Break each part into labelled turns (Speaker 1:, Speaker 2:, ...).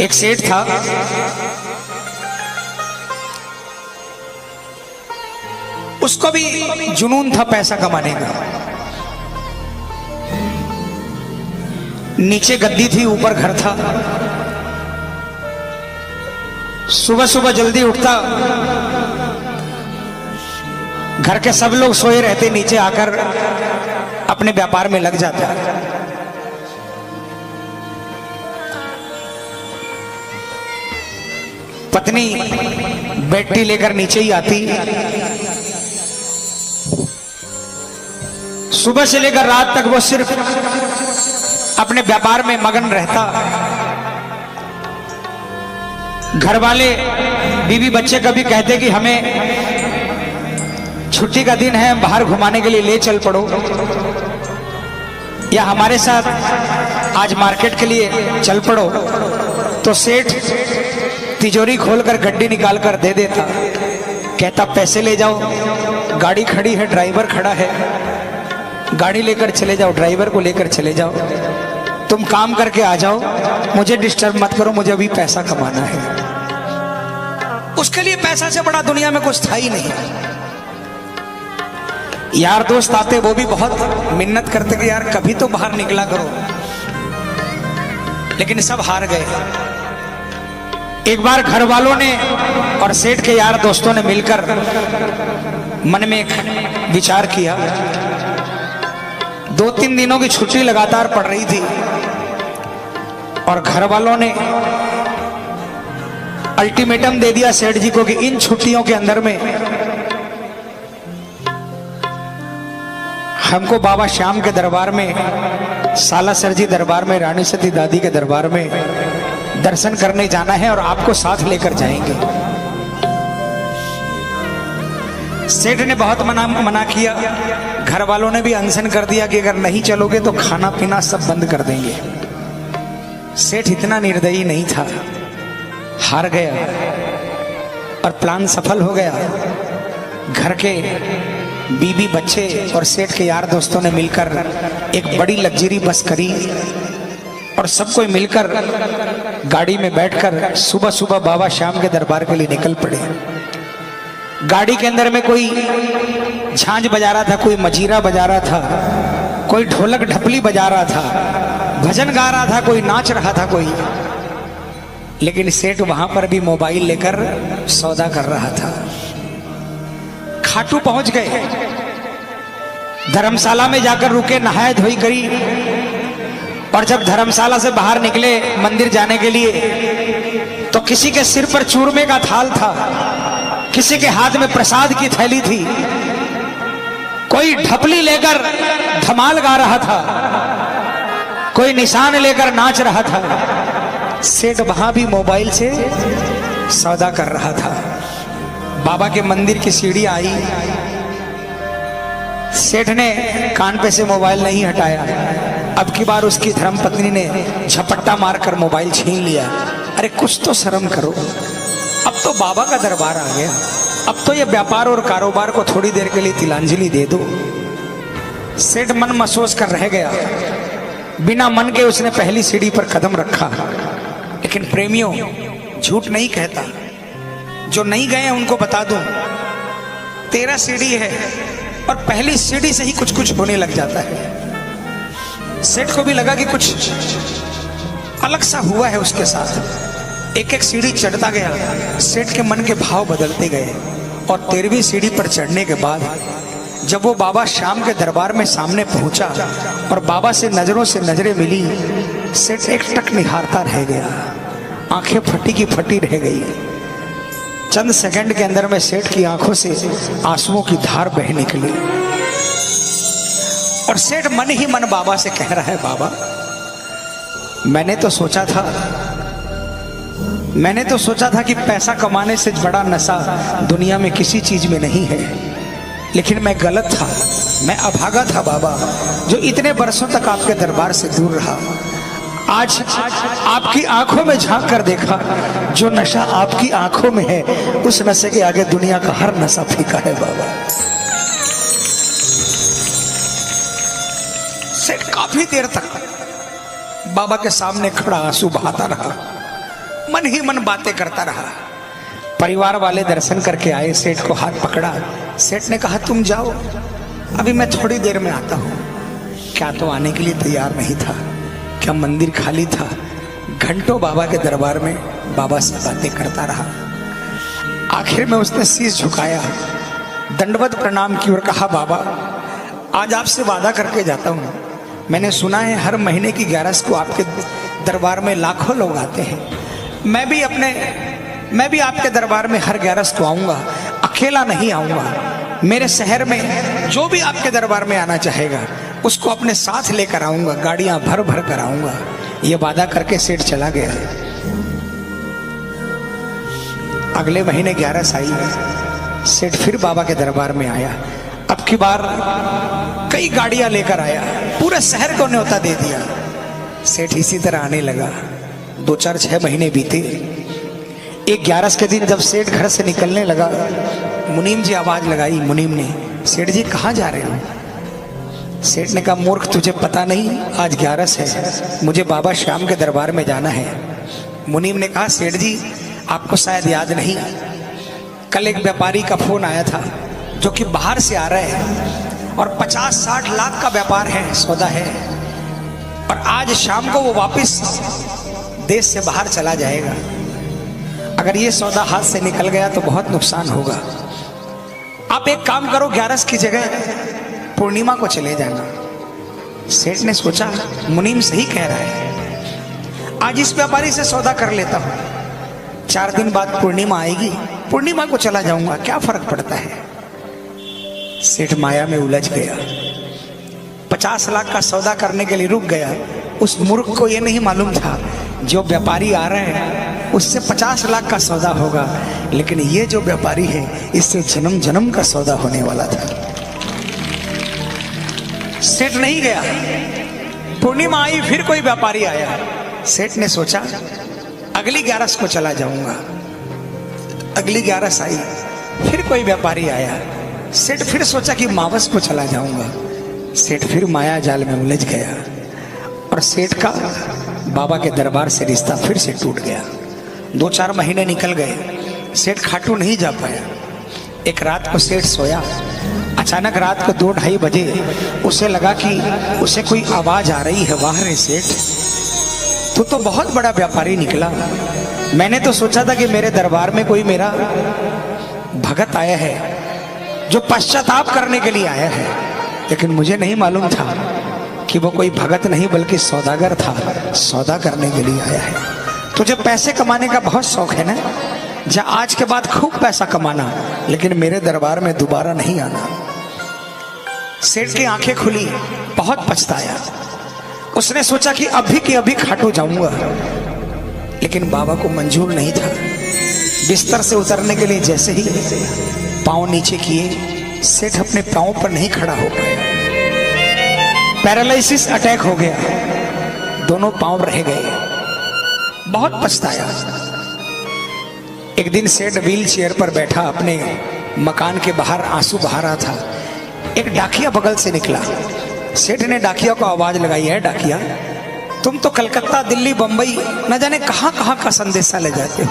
Speaker 1: एक सेठ था, उसको भी जुनून था पैसा कमाने का। नीचे गद्दी थी, ऊपर घर था। सुबह सुबह जल्दी उठता, घर के सब लोग सोए रहते, नीचे आकर अपने व्यापार में लग जाता। पत्नी बैटरी लेकर नीचे ही आती। सुबह से लेकर रात तक वो सिर्फ अपने व्यापार में मगन रहता। घर वाले बीवी बच्चे कभी कहते कि हमें छुट्टी का दिन है, बाहर घुमाने के लिए ले चल पड़ो, या हमारे साथ आज मार्केट के लिए चल पड़ो, तो सेठ तिजोरी खोलकर गड्डी निकाल कर दे देता। कहता पैसे ले जाओ, गाड़ी खड़ी है, ड्राइवर खड़ा है, गाड़ी लेकर चले जाओ, ड्राइवर को लेकर चले जाओ, तुम काम करके आ जाओ, मुझे डिस्टर्ब मत करो, मुझे अभी पैसा कमाना है। उसके लिए पैसा से बड़ा दुनिया में कुछ था ही नहीं। यार दोस्त आते, वो भी बहुत मिन्नत करते कि यार कभी तो बाहर निकला करो, लेकिन सब हार गए। एक बार घर वालों ने और सेठ के यार दोस्तों ने मिलकर मन में एक विचार किया। 2-3 दिनों की छुट्टी लगातार पड़ रही थी और घर वालों ने अल्टीमेटम दे दिया सेठ जी को कि इन छुट्टियों के अंदर में हमको बाबा श्याम के दरबार में, सालासर जी दरबार में, रानी सती दादी के दरबार में दर्शन करने जाना है और आपको साथ लेकर जाएंगे। सेठ ने बहुत मना किया, घर वालों ने भी अनशन कर दिया कि अगर नहीं चलोगे तो खाना पीना सब बंद कर देंगे। सेठ इतना निर्दयी नहीं था, हार गया और प्लान सफल हो गया। घर के बीबी बच्चे और सेठ के यार दोस्तों ने मिलकर एक बड़ी लग्जरी बस करी और सब कोई मिलकर गाड़ी में बैठकर सुबह सुबह बाबा श्याम के दरबार के लिए निकल पड़े। गाड़ी के अंदर में कोई झांझ बजा रहा था, कोई मजीरा बजा रहा था, कोई ढोलक ढपली बजा रहा था, भजन गा रहा था, कोई नाच रहा था कोई। लेकिन सेठ वहां पर भी मोबाइल लेकर सौदा कर रहा था। खाटू पहुंच गए, धर्मशाला में जाकर रुके, नहाए धोई करी और जब धर्मशाला से बाहर निकले मंदिर जाने के लिए तो किसी के सिर पर चूरमे का थाल था, किसी के हाथ में प्रसाद की थैली थी, कोई ढपली लेकर धमाल गा रहा था, कोई निशान लेकर नाच रहा था। सेठ वहां भी मोबाइल से सौदा कर रहा था। बाबा के मंदिर की सीढ़ी आई, सेठ ने कान पे से मोबाइल नहीं हटाया। अब की बार उसकी धर्मपत्नी ने झपट्टा मारकर मोबाइल छीन लिया। अरे कुछ तो शर्म करो, अब तो बाबा का दरबार आ गया, अब तो ये व्यापार और कारोबार को थोड़ी देर के लिए तिलांजलि दे दो। सेठ मन महसूस कर रह गया, बिना मन के उसने पहली सीढ़ी पर कदम रखा। लेकिन प्रेमियों, झूठ नहीं कहता, जो नहीं गए हैं उनको बता दूं, 13 सीढ़ी है और पहली सीढ़ी से ही कुछ कुछ होने लग जाता है। सेठ को भी लगा कि कुछ अलग सा हुआ है उसके साथ। एक एक सीढ़ी चढ़ता गया, सेठ के मन के भाव बदलते गए और 13वीं सीढ़ी पर चढ़ने के बाद जब वो बाबा श्याम के दरबार में सामने पहुंचा और बाबा से नजरों से नजरें मिली, सेठ एक टक निहारता रह गया, आंखें फटी की फटी रह गई। चंद सेकंड के अंदर में सेठ की आंखों से आंसुओं की धार बह निकली और सेठ मन ही मन बाबा से कह रहा है, बाबा मैंने तो सोचा था कि पैसा कमाने से बड़ा नशा दुनिया में किसी चीज में नहीं है, लेकिन मैं गलत था, मैं अभागा था बाबा, जो इतने बरसों तक आपके दरबार से दूर रहा। आज आपकी आंखों में झांक कर देखा, जो नशा आपकी आंखों में है उस नशे के आगे दुनिया का हर नशा फीका है बाबा। सेठ काफी देर तक बाबा के सामने खड़ा आंसू बहाता रहा। मन ही मन बातें करता रहा। परिवार वाले दर्शन करके आए, सेठ को हाथ पकड़ा। सेठ ने कहा तुम जाओ, अभी मैं थोड़ी देर में आता हूँ। क्या तो आने के लिए तैयार नहीं था, क्या मंदिर खाली था। घंटों बाबा के दरबार में बाबा से बातें करता रहा। आखिर में उसने शीश झुकाया, दंडवत प्रणाम की और कहा बाबा आज आपसे वादा करके जाता हूँ। मैंने सुना है हर महीने की 11 को आपके दरबार में लाखों लोग आते हैं। मैं भी आपके दरबार में हर 11 को आऊँगा, अकेला नहीं आऊँगा। मेरे शहर में जो भी आपके दरबार में आना चाहेगा उसको अपने साथ लेकर आऊँगा, गाड़ियाँ भर भर कर आऊँगा। ये वादा करके सेठ चला गया। अगले महीने 11 आई, सेठ फिर बाबा के दरबार में आया। अब की बार कई गाड़ियां लेकर आया, पूरे शहर को न्योता दे दिया। सेठ इसी तरह आने लगा। 2, 4, 6 महीने बीते। एक 11 के दिन जब सेठ घर से निकलने लगा, मुनीम जी आवाज लगाई। मुनीम ने, सेठ जी कहाँ जा रहे हो? सेठ ने कहा मूर्ख तुझे पता नहीं आज 11 है, मुझे बाबा श्याम के दरबार में जाना है। मुनीम ने कहा सेठ जी आपको शायद याद नहीं, कल एक व्यापारी का फोन आया था जो कि बाहर से आ रहे हैं और 50-60 लाख का व्यापार है, सौदा है, और आज शाम को वो वापस देश से बाहर चला जाएगा। अगर ये सौदा हाथ से निकल गया तो बहुत नुकसान होगा। आप एक काम करो, 11 की जगह पूर्णिमा को चले जाना। सेठ ने सोचा मुनीम सही कह रहा है, आज इस व्यापारी से सौदा कर लेता हूं, 4 दिन बाद पूर्णिमा आएगी, पूर्णिमा को चला जाऊंगा, क्या फर्क पड़ता है। सेठ माया में उलझ गया। 50 लाख का सौदा करने के लिए रुक गया। उस मूर्ख को यह नहीं मालूम था जो व्यापारी आ रहे हैं उससे 50 लाख का सौदा होगा, लेकिन ये जो व्यापारी है इससे जन्म जन्म का सौदा होने वाला था। सेठ नहीं गया। पूर्णिमा आई, फिर कोई व्यापारी आया। सेठ ने सोचा अगली 11 को चला जाऊंगा। अगली 11 आई, फिर कोई व्यापारी आया। सेठ फिर सोचा कि मावस को चला जाऊंगा। सेठ फिर माया जाल में उलझ गया और सेठ का बाबा के दरबार से रिश्ता फिर से टूट गया। 2-4 महीने निकल गए, सेठ खाटू नहीं जा पाया। एक रात को सेठ सोया, अचानक रात को 2-2:30 बजे उसे लगा कि उसे कोई आवाज आ रही है। वाह रे सेठ, तू तो बहुत बड़ा व्यापारी निकला। मैंने तो सोचा था कि मेरे दरबार में कोई मेरा भगत आया है जो पश्चाताप करने के लिए आया है, लेकिन मुझे नहीं मालूम था कि वो कोई भगत नहीं बल्कि सौदागर था, सौदा करने के लिए आया है। तुझे पैसे कमाने का बहुत शौक है ना, जा आज के बाद खूब पैसा कमाना, लेकिन मेरे दरबार में दोबारा नहीं आना। सेठ की आंखें खुली, बहुत पछताया। उसने सोचा कि अभी के अभी खाटू जाऊंगा, लेकिन बाबा को मंजूर नहीं था। बिस्तर से उतरने के लिए जैसे ही पांव नीचे किए, सेठ अपने पांव पर नहीं खड़ा हो पाया। पैरालिसिस अटैक हो गया, दोनों पांव रह गए। बहुत पछताया। एक दिन सेठ व्हील चेयर पर बैठा अपने मकान के बाहर आंसू बहा रहा था। एक डाकिया बगल से निकला। सेठ ने डाकिया को आवाज लगाई, है डाकिया, तुम तो कलकत्ता, दिल्ली, बंबई न जाने कहां कहां का संदेशा ले जाते हो,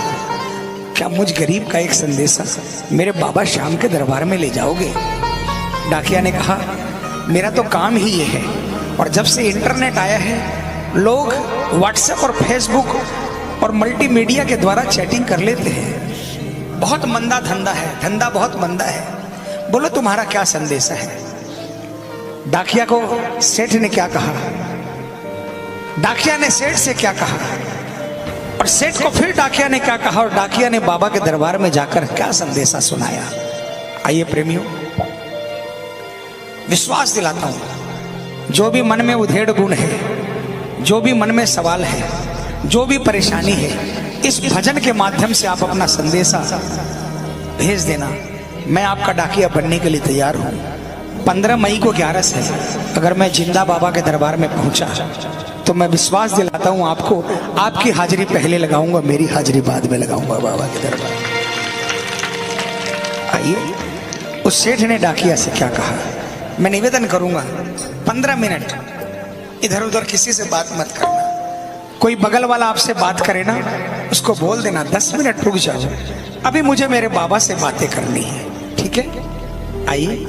Speaker 1: क्या मुझ गरीब का एक संदेशा मेरे बाबा श्याम के दरबार में ले जाओगे? डाकिया ने कहा मेरा तो काम ही ये है, और जब से इंटरनेट आया है लोग व्हाट्सएप और फेसबुक और मल्टीमीडिया के द्वारा चैटिंग कर लेते हैं। बहुत मंदा धंधा है, धंधा बहुत मंदा है। बोलो तुम्हारा क्या संदेशा है? डाकिया को सेठ ने क्या कहा, डाकिया ने सेठ से क्या कहा, और सेठ को फिर डाकिया ने क्या कहा, और डाकिया ने बाबा के दरबार में जाकर क्या संदेशा सुनाया। आइए प्रेमियों, विश्वास दिलाता हूं, जो भी मन में उधेड़ गुण है, जो भी मन में सवाल है, जो भी परेशानी है, इस भजन के माध्यम से आप अपना संदेशा भेज देना। मैं आपका डाकिया बनने के लिए तैयार हूं। 15 मई को 11 है। अगर मैं जिंदा बाबा के दरबार में पहुंचा तो मैं विश्वास दिलाता हूं आपको, आपकी हाजिरी पहले लगाऊंगा, मेरी हाजिरी बाद में लगाऊंगा बाबा के दरबार। आइए, उस सेठ ने डाकिया से क्या कहा। मैं निवेदन करूंगा 15 मिनट इधर उधर किसी से बात मत करना। कोई बगल वाला आपसे बात करे ना उसको बोल देना 10 मिनट रुक जाओ, अभी मुझे मेरे बाबा से बातें करनी है, ठीक है? आइए।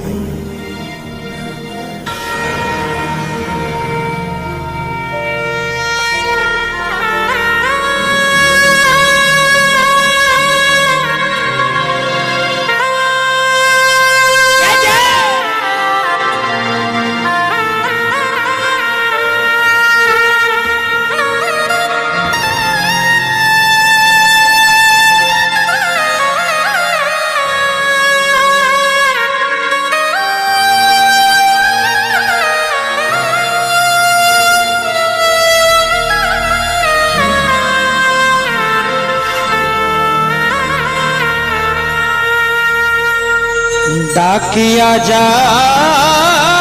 Speaker 1: डाकिया जा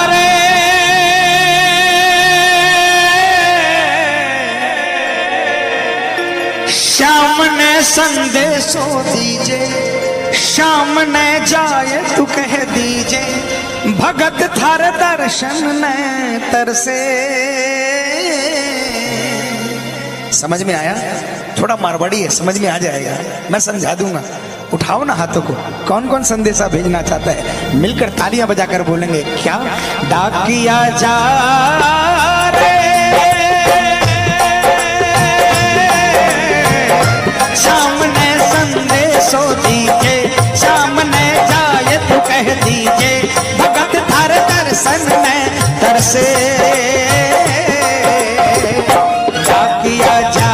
Speaker 1: रे श्याम ने संदेशो दीजे, श्याम ने जाए तू कह दीजे, भगत थार दर्शन ने तरसे। समझ में आया? थोड़ा मारवाड़ी है, समझ में आ जाएगा, मैं समझा दूंगा। उठाओ ना हाथों को, कौन कौन संदेशा भेजना चाहता है? मिलकर तालियां बजाकर बोलेंगे क्या? डाकिया जा रे सामने संदेशो दीजे, सामने जाए तो कह दीजे, भगत थार दर्शन में तरसे। डाकिया जा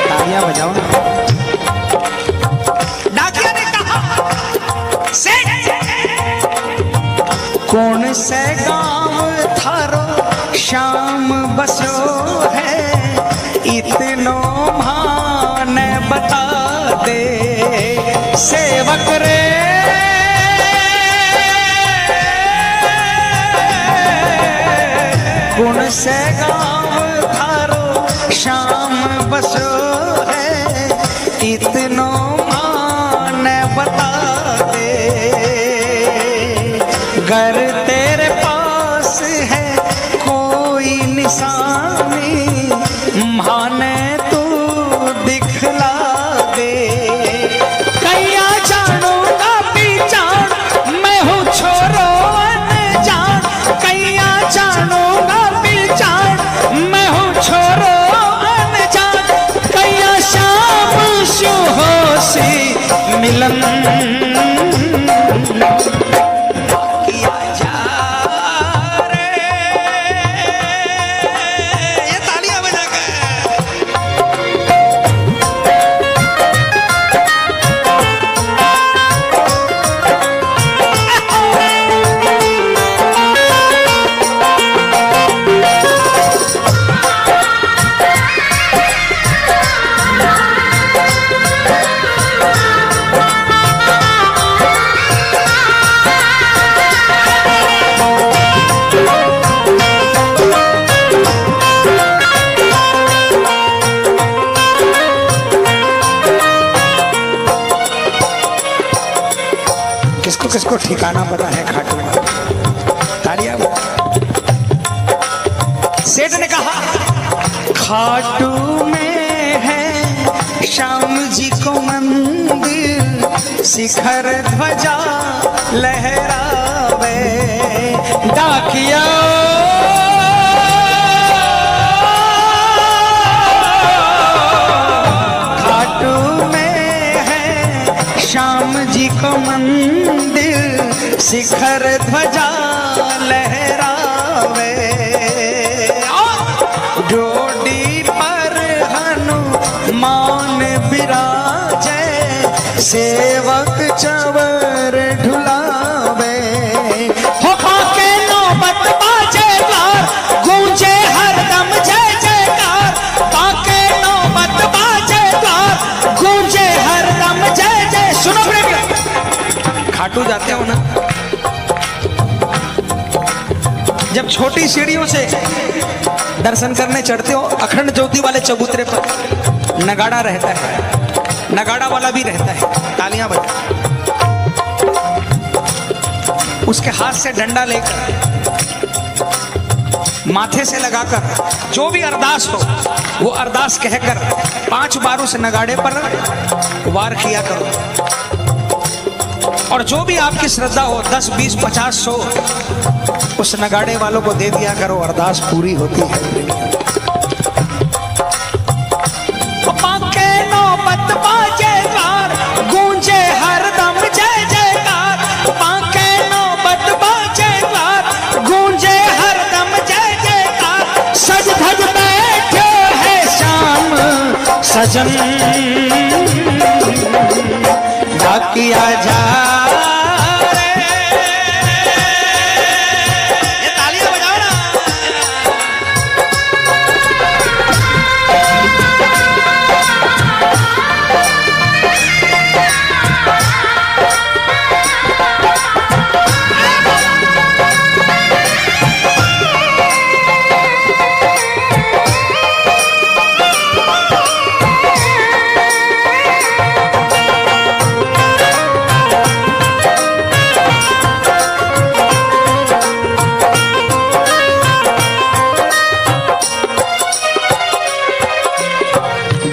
Speaker 1: तालियां बजाकर कौन से गांव थारो श्याम बसो है, इतनो मान बता दे सेवक रे। कौन से गांव थारो श्याम बसो है, इतनो मान बता दे। घर तेरे पास है कोई निशानी, माने तू दिखला दे। कैया जानूंगा पहचान मैं हूँ छोरो अनजान, कैया जानूंगा पहचान मैं हूँ छोरो अनजान, कैया शाम शु होसी मिलन। किसको ठिकाना पता है खाटू में? तालियां। सेठ ने कहा खाटू में है श्याम जी को मंदिर, शिखर ध्वजा लहरावे। डाकिया खाटू में है श्याम जी को मंदिर, शिखर ध्वजा लहरावे। डोडी पर हनुमान बिराजे, सेवक चवर ढुलावे। हो के नौबत बाजे द्वार, गूंजे खाटू जाते हो ना, जब छोटी सीढ़ियों से दर्शन करने चढ़ते हो, अखंड ज्योति वाले चबूतरे पर नगाड़ा रहता है, नगाड़ा वाला भी रहता है, तालियां बजा, उसके हाथ से डंडा लेकर माथे से लगाकर जो भी अरदास हो वो अरदास कहकर 5 बार उस नगाड़े पर वार किया करो, और जो भी आपकी श्रद्धा हो 10, 20, 50, 100 उस नगाड़े वालों को दे दिया करो, अरदास पूरी होती है। पाके नौबत बाजेदार, गूंजे हरदम जय जयकार, पाके नौबत बाजेदार, गूंजे हरदम जय जयकार, सज धज बैठे है श्याम सजन, डाकिया जा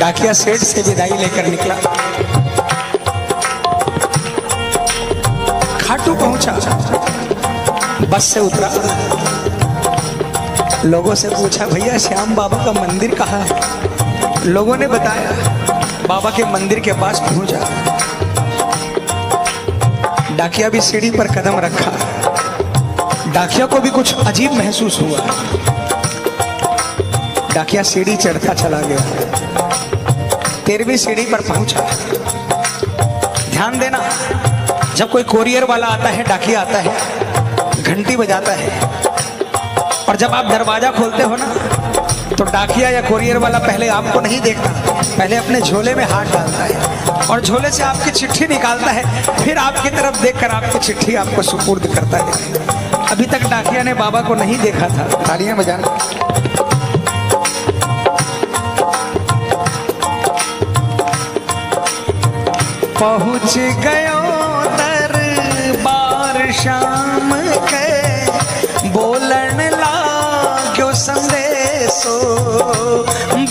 Speaker 1: डाकिया सेठ से विदाई लेकर निकला, खाटू पहुंचा, बस से उतरा, लोगों से पूछा भैया श्याम बाबा का मंदिर कहाँ है? लोगों ने बताया बाबा के मंदिर के पास पहुंचा। डाकिया भी सीढ़ी पर कदम रखा, डाकिया को भी कुछ अजीब महसूस हुआ, डाकिया सीढ़ी चढ़ता चला गया, 13वीं सीढ़ी पर पहुंचा। ध्यान देना, जब कोई कोरियर वाला आता है, डाकिया आता है, घंटी बजाता है, और जब आप दरवाजा खोलते हो ना तो डाकिया या कोरियर वाला पहले आपको नहीं देखता, पहले अपने झोले में हाथ डालता है और झोले से आपकी चिट्ठी निकालता है, फिर आपकी तरफ देखकर आपकी चिट्ठी आपको सुपुर्द करता है। अभी तक डाकिया ने बाबा को नहीं देखा था, तालियां बजाना। पहुँच गयो दरबार शाम के, बोलन लाग्यो संदेशो,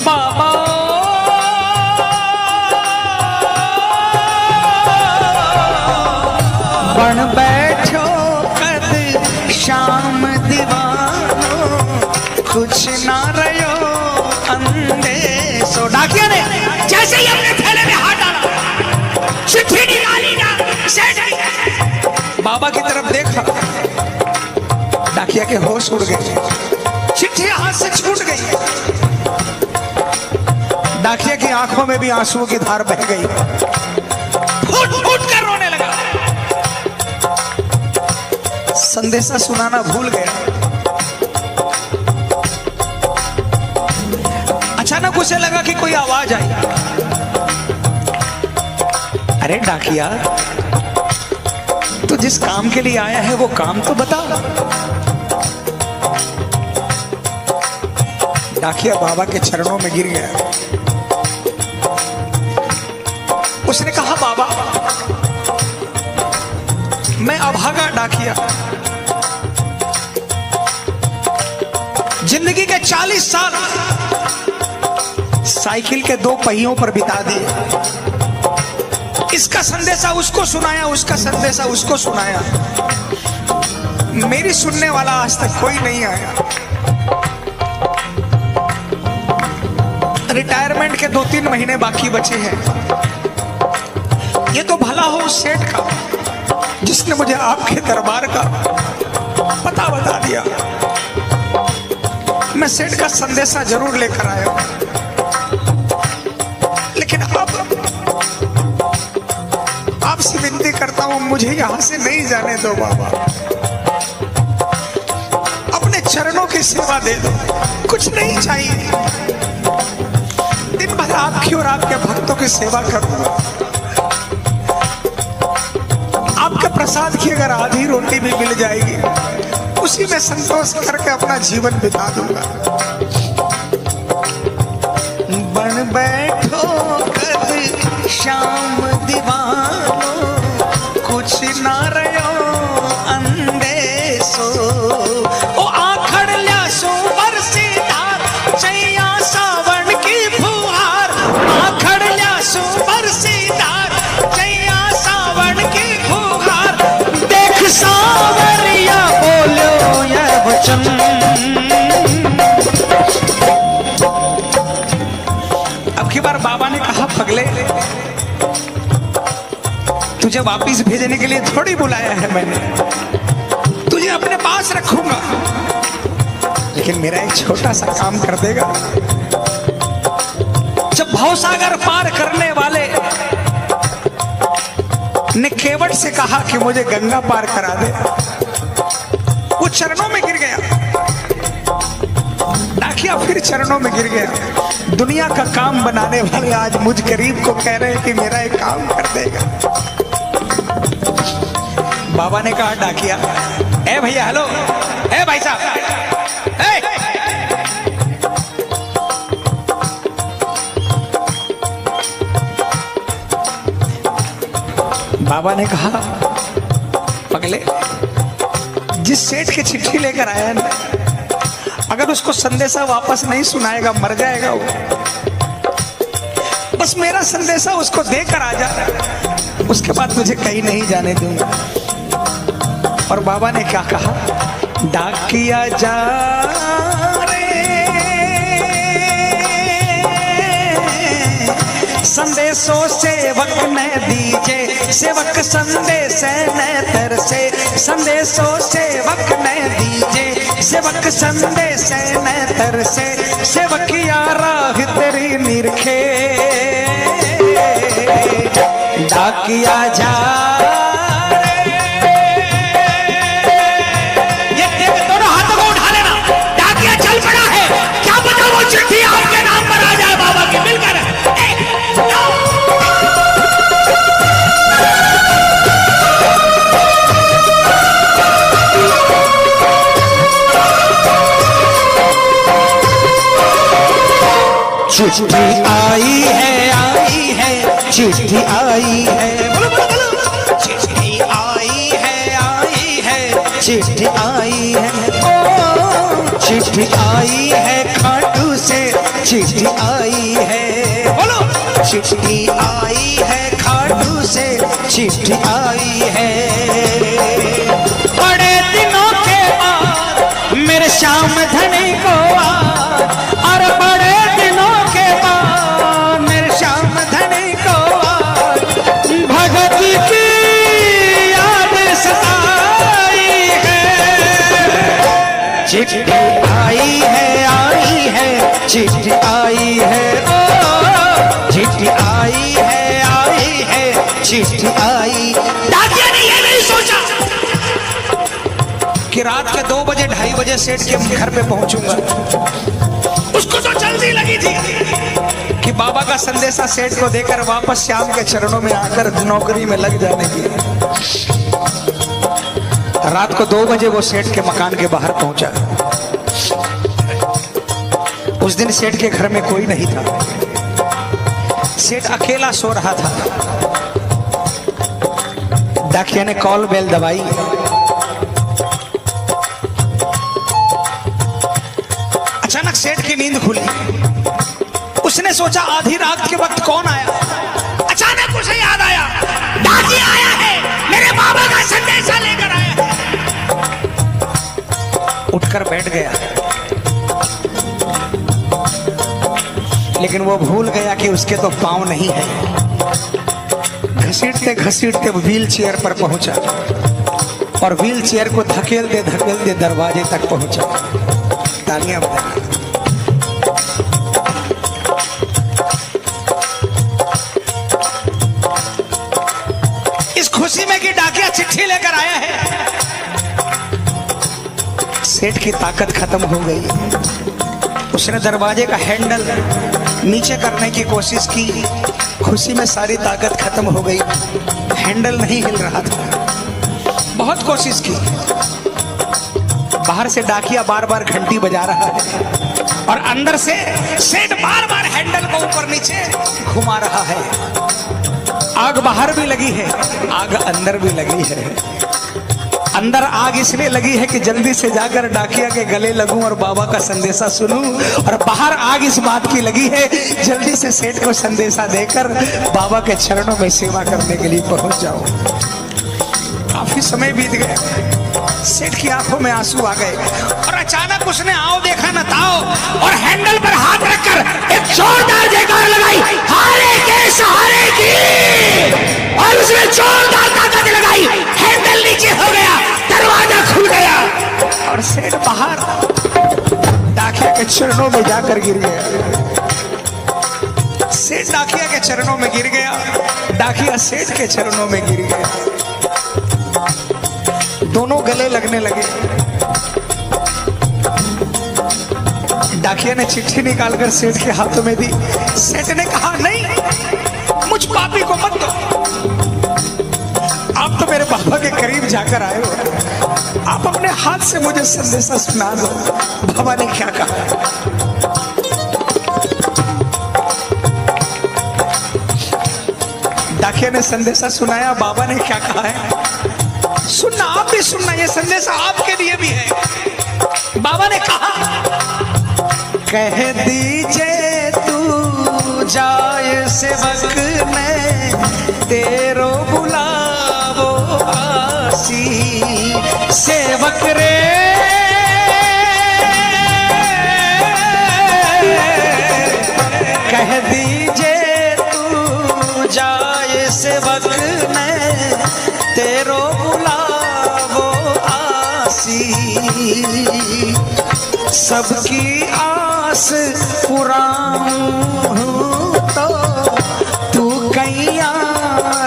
Speaker 1: बाबा बन बैठो कद शाम दीवानो, कुछ ना रयो अंदेशो। डाकिया ने जैसे ही अपने थैले में हाथ डाला, चिट्ठी निकाली ना, बाबा की तरफ देखा, डाकिया के होश उड़ गए, चिट्ठी हाथ से छूट गई, डाकिया की आंखों में भी आंसुओं की धार बह गई, फूट फूट कर रोने लगा, संदेशा सुनाना भूल गया। अचानक उसे लगा कि कोई आवाज आई, अरे डाकिया, तो जिस काम के लिए आया है वो काम तो बता। डाकिया बाबा के चरणों में गिर गया, उसने कहा बाबा मैं अभागा डाकिया, जिंदगी के 40 साल साइकिल के 2 पहियों पर बिता दिए, इसका संदेशा उसको सुनाया, उसका संदेशा उसको सुनाया, मेरी सुनने वाला आज तक कोई नहीं आया। रिटायरमेंट के 2-3 महीने बाकी बचे हैं, ये तो भला हो उस सेठ का जिसने मुझे आपके दरबार का पता बता दिया। मैं सेठ का संदेशा जरूर लेकर आया, लेकिन अब आपसे विनती करता हूं मुझे यहां से नहीं जाने दो बाबा, अपने चरणों की सेवा दे दो, कुछ नहीं चाहिए, दिन भर आपकी और आपके भक्तों की सेवा करूंगा, आपके प्रसाद की अगर आधी रोटी भी मिल जाएगी उसी में संतोष करके अपना जीवन बिता दूंगा। बन बैठो कद शाम दीवानो, कुछ ना रहो अंदेशो। ओ आखड़ ल्या सो बरसी धार, चैया सावन की फुहार। आखड़ ल्या सो बरसी धार, चैया सावन की फुहार। देख सावरिया बोलो यह वचन। अब की बार बाबा ने कहा, पगले तुझे वापिस भेजने के लिए थोड़ी बुलाया है मैंने, तुझे अपने पास रखूंगा, लेकिन मेरा एक छोटा सा काम कर देगा। जब भवसागर पार करने वाले ने केवट से कहा कि मुझे गंगा पार करा दे, वो चरणों में गिर गया। डाकिया फिर चरणों में गिर गया। दुनिया का काम बनाने वाले आज मुझ गरीब को कह रहे हैं कि मेरा एक काम कर देगा। बाबा ने कहा, डाकिया, ए भैया, हेलो, ए भाई साहब, बाबा ने कहा, पगले, जिस सेठ की चिट्ठी लेकर आया है ना, अगर उसको संदेशा वापस नहीं सुनाएगा मर जाएगा वो। बस मेरा संदेशा उसको देकर आ जा, उसके बाद तुझे कहीं नहीं जाने दूंगा। और बाबा ने क्या कहा, डाकिया जा रे, संदेशों सेवक ने दीजे, सेवक संदेश न तरसे। संदेशों सेवक ने दीजे, सेवक संदेश न तरसे। सेवकिया राह तेरी निरखे, डाकिया जा। ये दोनों हाथों को उठा लेना, डाकिया चल पड़ा है। क्या पता वो चिट्ठी आपके नाम पर आ जाए बाबा की मिलकर। चिट्ठी आई है, चिट्ठी आई है, बोलो बोलो बोलो। चिट्ठी आई है, चिट्ठी आई है, ओ चिट्ठी आई है खाटू से, चिट्ठी आई है, बोलो। चिट्ठी आई है खाटू से, चिट्ठी आई है। बड़े दिनों के बाद मेरे श्याम धनी को और बड़े दिनों के बाद मेरे श्याम धनी को भगत की याद सताई है। चिट्ठी आई है, चिट्ठी आई है, ओ चिट्ठी आई है, चिट्ठी आई। डाकिया ने ये नहीं सोचा कि रात के 2 बजे 2:30 बजे सेठ के घर पे पहुंचूंगा। उसको तो जल्दी लगी थी कि बाबा का संदेशा सेठ को देकर वापस श्याम के चरणों में आकर नौकरी में लग जाने की। रात को 2 बजे वो सेठ के मकान के बाहर पहुंचा। उस दिन सेठ के घर में कोई नहीं था, सेठ अकेला सो रहा था। डाकिया ने कॉल बेल दबाई। अचानक सेठ की नींद खुली। उसने सोचा आधी रात के वक्त कौन आया। अचानक उसे याद आया, डाकिया आया है, मेरे बाबा का संदेशा लेकर आया है। उठकर बैठ गया, लेकिन वो भूल गया कि उसके तो पांव नहीं है। घसीटते घसीटते व्हील चेयर पर पहुंचा और व्हील चेयर को धकेलते धकेलते दरवाजे तक पहुंचा। तालियां बजाना। इस खुशी में कि डाकिया चिट्ठी लेकर आया है, सेठ की ताकत खत्म हो गई। उसने दरवाजे का हैंडल नीचे करने की कोशिश की, खुशी में सारी ताकत खत्म हो गई, हैंडल नहीं हिल रहा था। बहुत कोशिश की, बाहर से डाकिया बार बार घंटी बजा रहा है और अंदर से सेठ बार बार हैंडल को ऊपर नीचे घुमा रहा है। आग बाहर भी लगी है, आग अंदर भी लगी है। अंदर आग इसलिए लगी है कि जल्दी से जाकर डाकिया के गले लगूं और बाबा का संदेशा सुनूं, और बाहर आग इस बात की लगी है जल्दी से सेठ को संदेशा देकर बाबा के चरणों में सेवा करने के लिए पहुंच जाओ। काफी समय बीत गया, सेठ की आंखों में आंसू आ गए और अचानक उसने आओ देखा न ताओ और हैंडल पर हाथ रखकर एक जोरदार जयकार लगाई, हारे के सहारे की, और उसने जोरदार ताकत लगाई, हैंडल नीचे हो गया, दरवाजा खुल गया और सेठ बाहर डाकिया के चरणों में जाकर गिर गया। सेठ डाकिया के चरणों में गिर गया, डाकिया सेठ के चरणों में गिर गया। दोनों गले लगने लगे। डाकिया ने चिट्ठी निकालकर सेठ के हाथों में दी। सेठ ने कहा, नहीं, मुझ पापी को मत दो, आप तो मेरे बाबा के करीब जाकर आए हो, आप अपने हाथ से मुझे संदेशा सुना दो। बाबा ने क्या कहा? डाकिया ने संदेशा सुनाया। बाबा ने क्या कहा है सुनना, आप भी सुनना, ये संदेशा आपके लिए भी है। बाबा ने कहा, कह दीजिए तू जाए सेवक ने तेरो बुलावो आसी, सेवक रे कह दीजिए तू जाए सेवक ने तेरो बुलावो आसी, सबकी आस पुराऊं तो तू कैया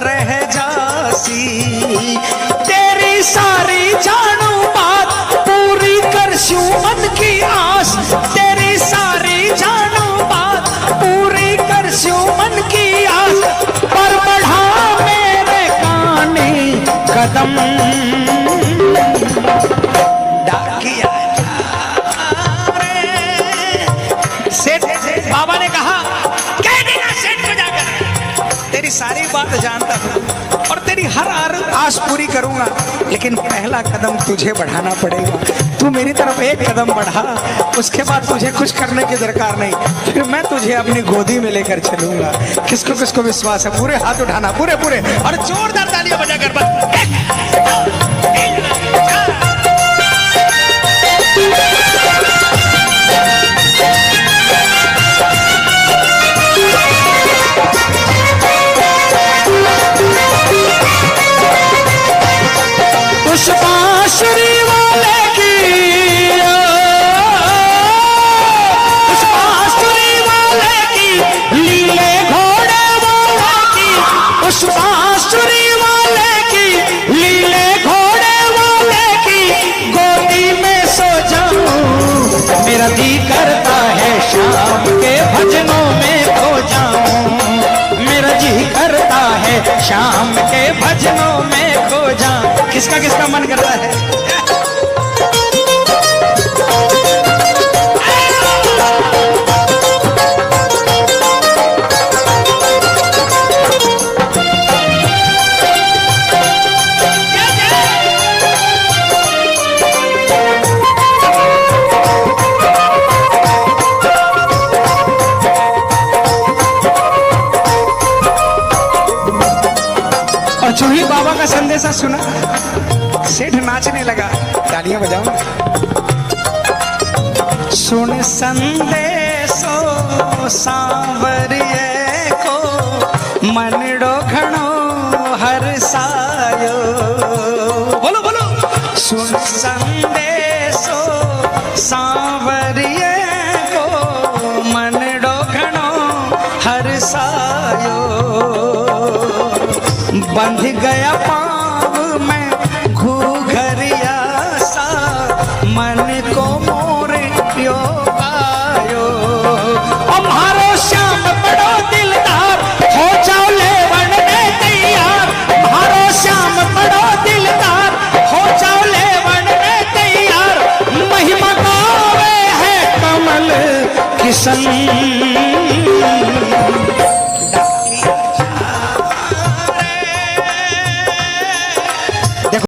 Speaker 1: रह जासी, तेरी सारी जानू बात पूरी करशूं मन की आस, तेरी सारी जानू बात पूरी करशूं मन की आस, पर बढ़ा मेरे काने कदम। डाकिया बाबा ने कहा, कह देना सेठ को जाकर, तेरी सारी बात जानता हूं और तेरी हर आस पूरी करूंगा, लेकिन पहला कदम तुझे बढ़ाना पड़ेगा। तू मेरी तरफ एक कदम बढ़ा, उसके बाद तुझे कुछ करने की दरकार नहीं, फिर मैं तुझे अपनी गोदी में लेकर चलूंगा। किसको किसको विश्वास है? पूरे हाथ उठाना, पूरे पूरे, और जोरदार तालियां बजाकर बस। उस बांसुरी वाले की, उस बांसुरी वाले की, लीले घोड़े वाले की, उस बांसुरी वाले की, लीले घोड़े वाले की गोदी में सो जाऊं, मेरा जी करता है शाम के भजनों में खो जाऊं, मेरा जी करता है शाम के भजनों में खो जाऊं। किसका किसका मन करता है? और जो ही बाबा का संदेशा सुना, सेठ नाचने लगा। तालियां बजाओ। सुन संदेशो सांवरिये को, मनड़ो घणो हरसायो। बोलो बोलो। सुन संदेशो सांवरिये को, मनड़ो घणो हरसायो। बंध गया पाँव में घूघरिया सा, मन को मोर पियो आयो। हमारो श्याम बड़ो दिलदार, हो जाओ लेवन में तैयार। हमारो श्याम बड़ो दिलदार, ऐसन